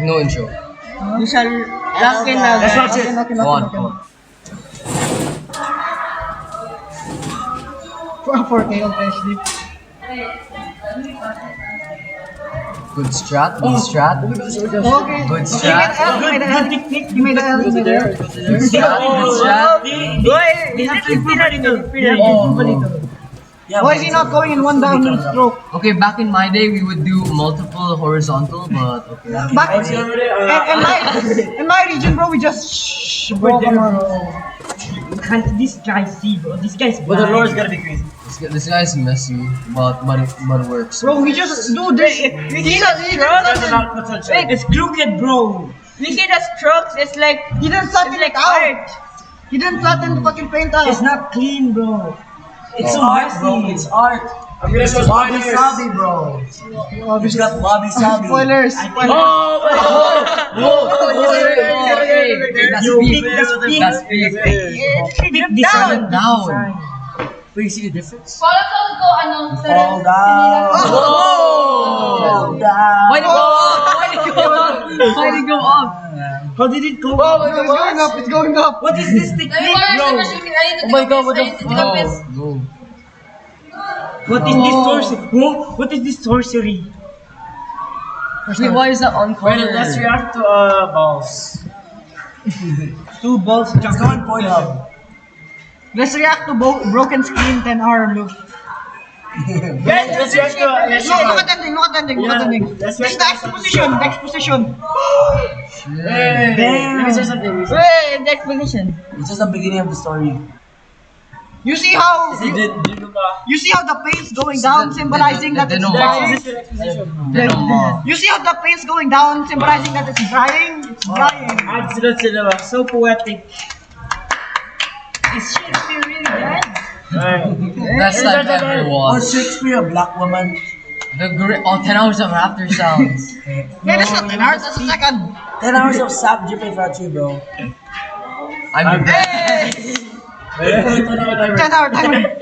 No intro. We shall lock in now. Let's watch it. Go on, go on. 4K on SD. Good strat, good strat. Okay. Good strat. You made the L. Good strat, good strat. Why is he not going in one downhill stroke? Okay, back in my day, we would do multiple horizontal, but okay. Back in my region, bro, we just bro, come on. Can't this guy see, bro? This guy's But the Lord's gotta be crazy. This guy's messy, but it works. Bro, we just do this. It's crooked, bro. We see the strokes, it's like He didn't flatten it out. He didn't flatten the fucking paint out. It's not clean, bro. It's so art, bro. messy. It's art. I'm gonna show Wabi Sabi, bro. He's got Wabi Sabi. Spoilers. That's big. Pick this Turn it down. Do you see the difference? Fall down. Fall down. Fall down. Why'd it go up? Why'd it go up? Why'd it go up? How did it go? It's going up. It's going up. What is this technique, bro? Oh my god, what the fuck? No. What is this sorcery? Whoa, what is this sorcery? Wait, why is that uncovered? Let's react to balls. 2 balls. Just go on Pornhub. Let's react to broken screen 10-hour loop. Let's react to. Look at ending. Look at ending. Look at ending. Let's This is the exposition. The exposition. Let me say something. Wait, the explanation. It's just the beginning of the story. You see how the paint's going down, symbolizing that it's drying. You see how the paint's going down, symbolizing that it's drying. It's drying. Absolute cinema. So poetic. Is Shakespeare really dead? Best I've ever Was watched. Shakespeare a black woman? The great 10 hours of raptor sounds. Yeah, that's not 10 hours. That's a second. 10 hours of sap dripping for you, bro. I'm 10-hour timer.